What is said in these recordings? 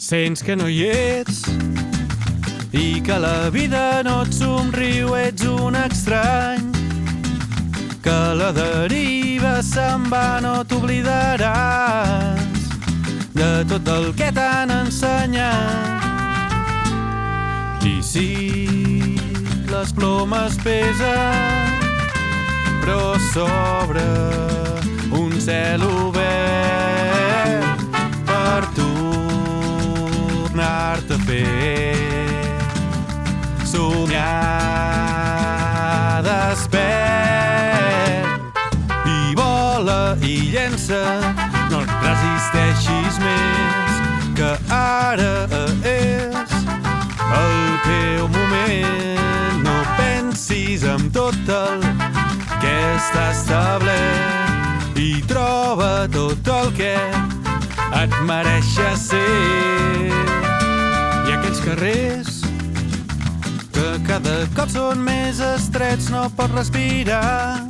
Sents que no hi ets i que la vida no et somriu, ets un estrany, que la deriva se'n va, no t'oblidaràs de tot el que t'han ensenyat. I sí, les plomes pesen, però s'obre un cel obert per tornar-te a fer somiar despert. I vola i llença, no et resisteixis més, que ara és el teu moment. No pensis en tot el que està establert i troba tot el que et mereixes ser. I aquells carrers que cada cop són més estrets, no pots respirar,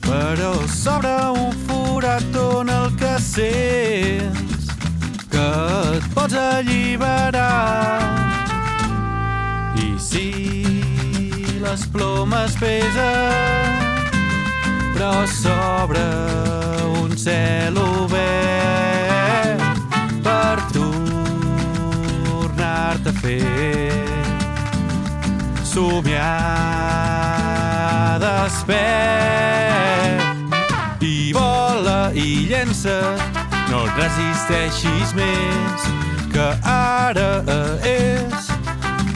però s'obre un forat on el que sents que et pots alliberar. I sí, les plomes pesen, però s'obre un cel obert per tornar-te a fer somiar despert. I vola i llença, no et resisteixis més, que ara és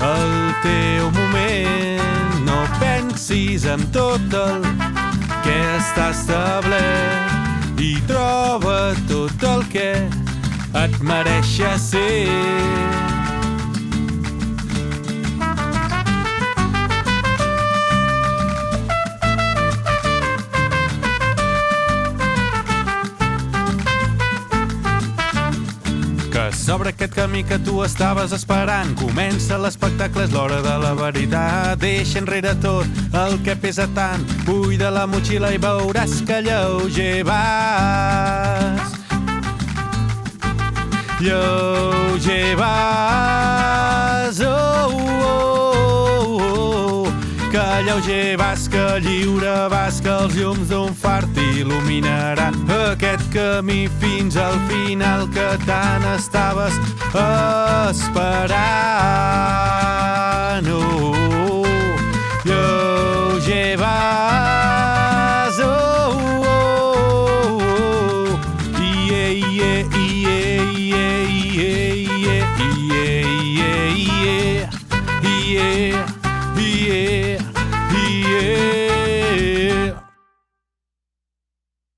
el teu moment. No pensis en tot el que està establert i troba tot el que et mereixes ser. Que s'obre aquest camí que tu estaves esperant, comença l'espectacle, és l'hora de la veritat. Deixa enrere tot el que pesa tant, buida la motxilla i veuràs que lleuger vas. Lleuger vas, oh, oh, oh, oh. Que lleuger vas, que lliure vas, que els llums d'un far t'il·luminaran aquest camí fins al final que tant estaves esperant.